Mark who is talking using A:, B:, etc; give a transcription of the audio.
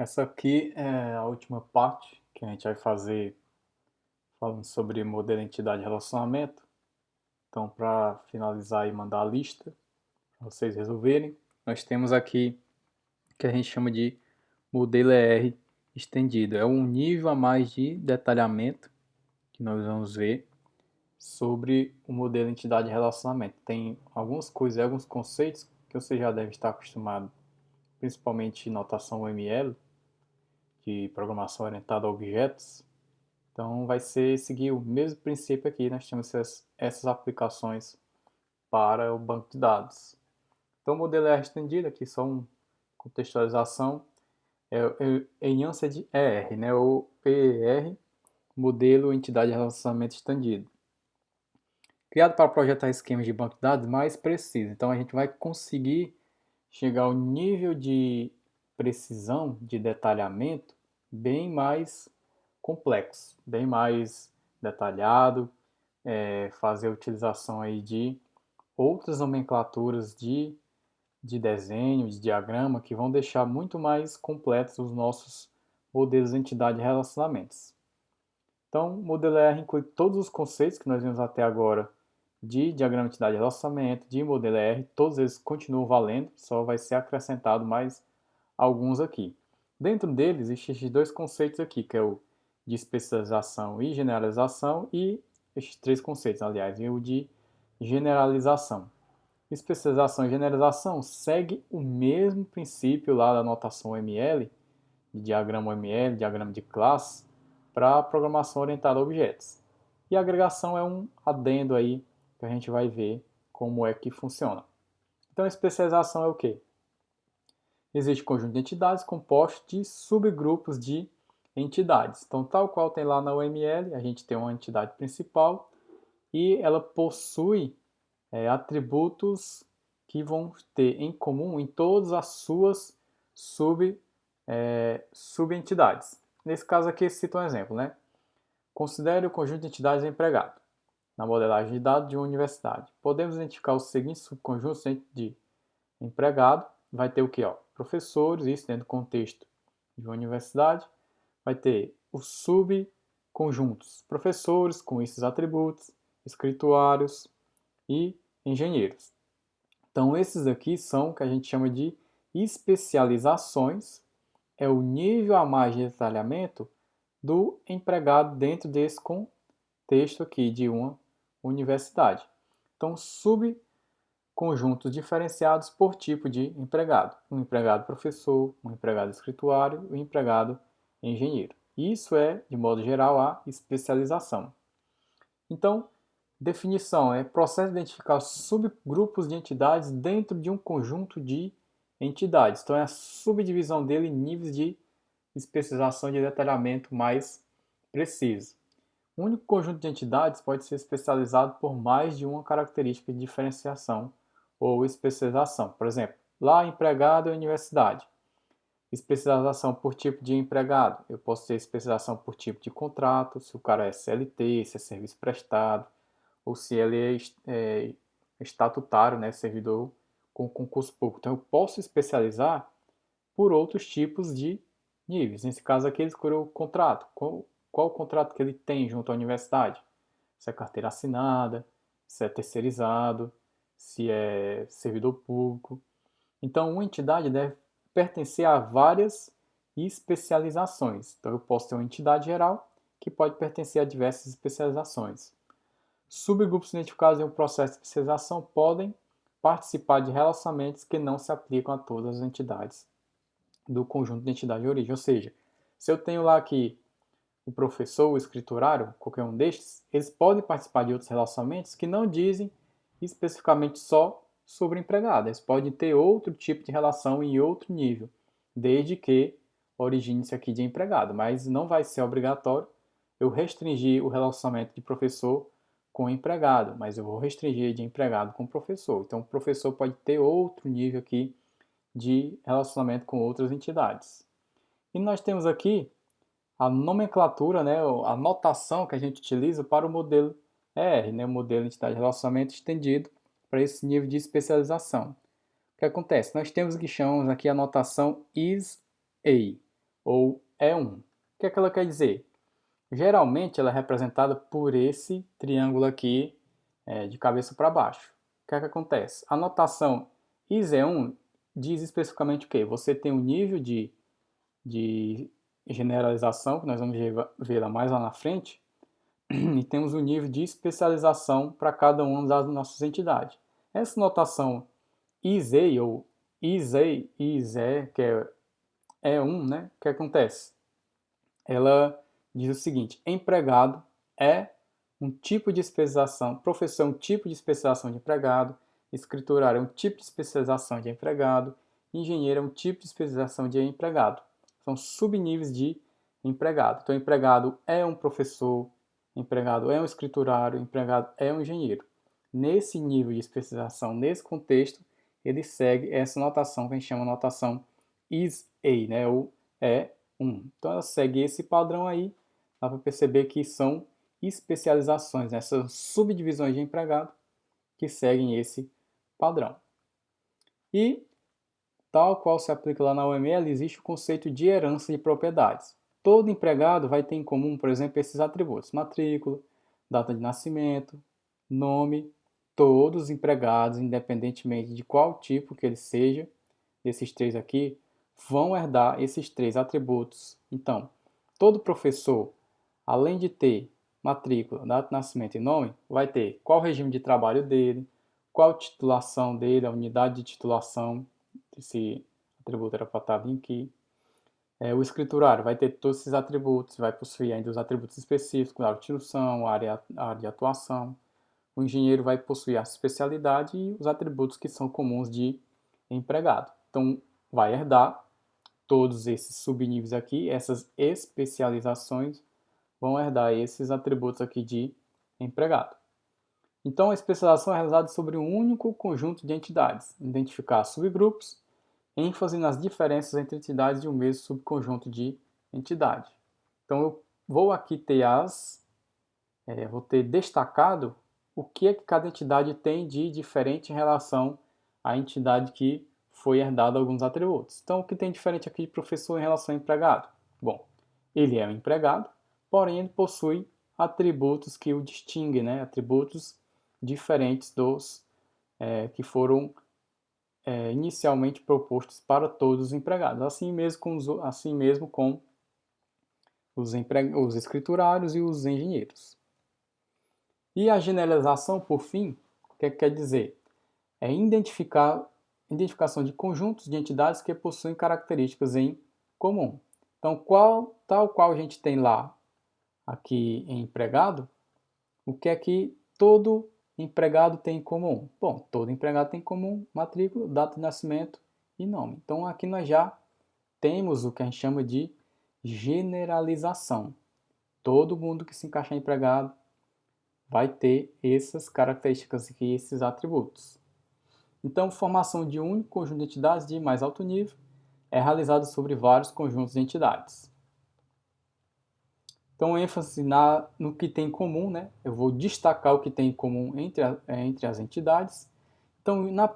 A: Essa aqui é a última parte que a gente vai fazer falando sobre modelo, entidade e relacionamento. Então, para finalizar e mandar a lista para vocês resolverem, nós temos aqui o que a gente chama de modelo ER estendido. É um nível a mais de detalhamento que nós vamos ver sobre o modelo, entidade e relacionamento. Tem algumas coisas, alguns conceitos que você já deve estar acostumado, principalmente notação UML, de programação orientada a objetos. Então vai ser seguir o mesmo princípio aqui, nós temos essas aplicações para o banco de dados. Então o modelo R estendido, aqui só uma contextualização, é enhança de ER, né, ou PER, modelo entidade de relacionamento estendido. Criado para projetar esquemas de banco de dados mais precisos. Então a gente vai conseguir chegar ao nível de precisão, de detalhamento, bem mais complexo, bem mais detalhado, fazer a utilização aí de outras nomenclaturas de desenho, de diagrama, que vão deixar muito mais completos os nossos modelos de entidade e relacionamentos. Então, o modelo R inclui todos os conceitos que nós vimos até agora de diagrama de entidade e relacionamento, de modelo R, todos eles continuam valendo, só vai ser acrescentado mais alguns aqui. Dentro deles existem esses dois conceitos aqui, que é o de especialização e generalização, e estes três conceitos, aliás, e o de generalização. Especialização e generalização segue o mesmo princípio lá da notação ML, de diagrama ML, diagrama de classe, para a programação orientada a objetos. E a agregação é um adendo aí que a gente vai ver como é que funciona. Então, a especialização é o quê? Existe um conjunto de entidades composto de subgrupos de entidades. Então, tal qual tem lá na UML, a gente tem uma entidade principal e ela possui atributos que vão ter em comum em todas as suas subentidades. Nesse caso aqui, cito um exemplo, né? Considere o conjunto de entidades empregado na modelagem de dados de uma universidade. Podemos identificar os seguintes subconjuntos de empregado. Vai ter o que? Professores, isso dentro do contexto de uma universidade. Vai ter os subconjuntos, professores com esses atributos, escrituários e engenheiros. Então, esses aqui são o que a gente chama de especializações, é o nível a mais de detalhamento do empregado dentro desse contexto aqui de uma universidade. Então, subconjuntos diferenciados por tipo de empregado. Um empregado professor, um empregado escrituário e um empregado engenheiro. Isso é, de modo geral, a especialização. Então, definição é processo de identificar subgrupos de entidades dentro de um conjunto de entidades. Então, é a subdivisão dele em níveis de especialização e de detalhamento mais preciso. Um único conjunto de entidades pode ser especializado por mais de uma característica de diferenciação ou especialização. Por exemplo, lá empregado é universidade. Especialização por tipo de empregado. Eu posso ter especialização por tipo de contrato, se o cara é CLT, se é serviço prestado, ou se ele é estatutário, né, servidor com concurso público. Então, eu posso especializar por outros tipos de níveis. Nesse caso aqui, ele escolheu o contrato. Qual o contrato que ele tem junto à universidade? Se é carteira assinada, se é terceirizado, se é servidor público. Então, uma entidade deve pertencer a várias especializações. Então, eu posso ter uma entidade geral que pode pertencer a diversas especializações. Subgrupos identificados em um processo de especialização podem participar de relacionamentos que não se aplicam a todas as entidades do conjunto de entidade de origem. Ou seja, se eu tenho lá aqui o professor, o escriturário, qualquer um destes, eles podem participar de outros relacionamentos que não dizem especificamente só sobre empregado. Eles podem ter outro tipo de relação em outro nível, desde que origine-se aqui de empregado. Mas não vai ser obrigatório eu restringir o relacionamento de professor com empregado, mas eu vou restringir de empregado com professor. Então, o professor pode ter outro nível aqui de relacionamento com outras entidades. E nós temos aqui a nomenclatura, né, a notação que a gente utiliza para o modelo ER, né, o modelo de entidade de relacionamento estendido para esse nível de especialização. O que acontece? Nós temos que chamamos aqui a notação is-a. ou E1. O que é que ela quer dizer? Geralmente ela é representada por esse triângulo aqui de cabeça para baixo. O que é que acontece? A notação ISE1 diz especificamente o quê? Você tem um nível de generalização, que nós vamos ver mais lá na frente, e temos um nível de especialização para cada uma das nossas entidades. Essa notação ISE ou ISE, que é E1, né? O que acontece? Ela diz o seguinte: empregado é um tipo de especialização, professor é um tipo de especialização de empregado, escriturário é um tipo de especialização de empregado, engenheiro é um tipo de especialização de empregado. São subníveis de empregado. Então, empregado é um professor, empregado é um escriturário, empregado é um engenheiro. Nesse nível de especialização, nesse contexto, ele segue essa notação que a gente chama de notação IS-A, né? Ou E1. Então, ela segue esse padrão aí. Dá para perceber que são especializações, né? São subdivisões de empregado que seguem esse padrão. E, tal qual se aplica lá na UML, existe o conceito de herança de propriedades. Todo empregado vai ter em comum, por exemplo, esses atributos: matrícula, data de nascimento, nome. Todos os empregados, independentemente de qual tipo que ele seja, desses três aqui, vão herdar esses três atributos. Então, todo professor, além de ter matrícula, data de nascimento e nome, vai ter qual o regime de trabalho dele, qual a titulação dele, a unidade de titulação, esse atributo era para estar bem aqui. O escriturário vai ter todos esses atributos, vai possuir ainda os atributos específicos, a utilização, a área de atuação. O engenheiro vai possuir a especialidade e os atributos que são comuns de empregado. Então, vai herdar todos esses subníveis aqui, essas especializações vão herdar esses atributos aqui de empregado. Então, a especialização é realizada sobre um único conjunto de entidades, identificar subgrupos, ênfase nas diferenças entre entidades de um mesmo subconjunto de entidade. Então, eu vou aqui ter vou ter destacado o que é que cada entidade tem de diferente em relação à entidade que foi herdada alguns atributos. Então, o que tem diferente aqui de professor em relação ao empregado? Bom, ele é um empregado, porém ele possui atributos que o distinguem, né? Atributos diferentes dos que foram inicialmente propostos para todos os empregados. Assim mesmo com os escriturários e os engenheiros. E a generalização, por fim, o que quer dizer? É identificação de conjuntos de entidades que possuem características em comum. Então, tal qual a gente tem lá, aqui em empregado, o que é que todo empregado tem em comum? Bom, todo empregado tem em comum matrícula, data de nascimento e nome. Então, aqui nós já temos o que a gente chama de generalização. Todo mundo que se encaixar em empregado vai ter essas características aqui, esses atributos. Então, formação de um único conjunto de entidades de mais alto nível é realizada sobre vários conjuntos de entidades. Então, ênfase no que tem em comum, né? Eu vou destacar o que tem em comum entre as entidades. Então, na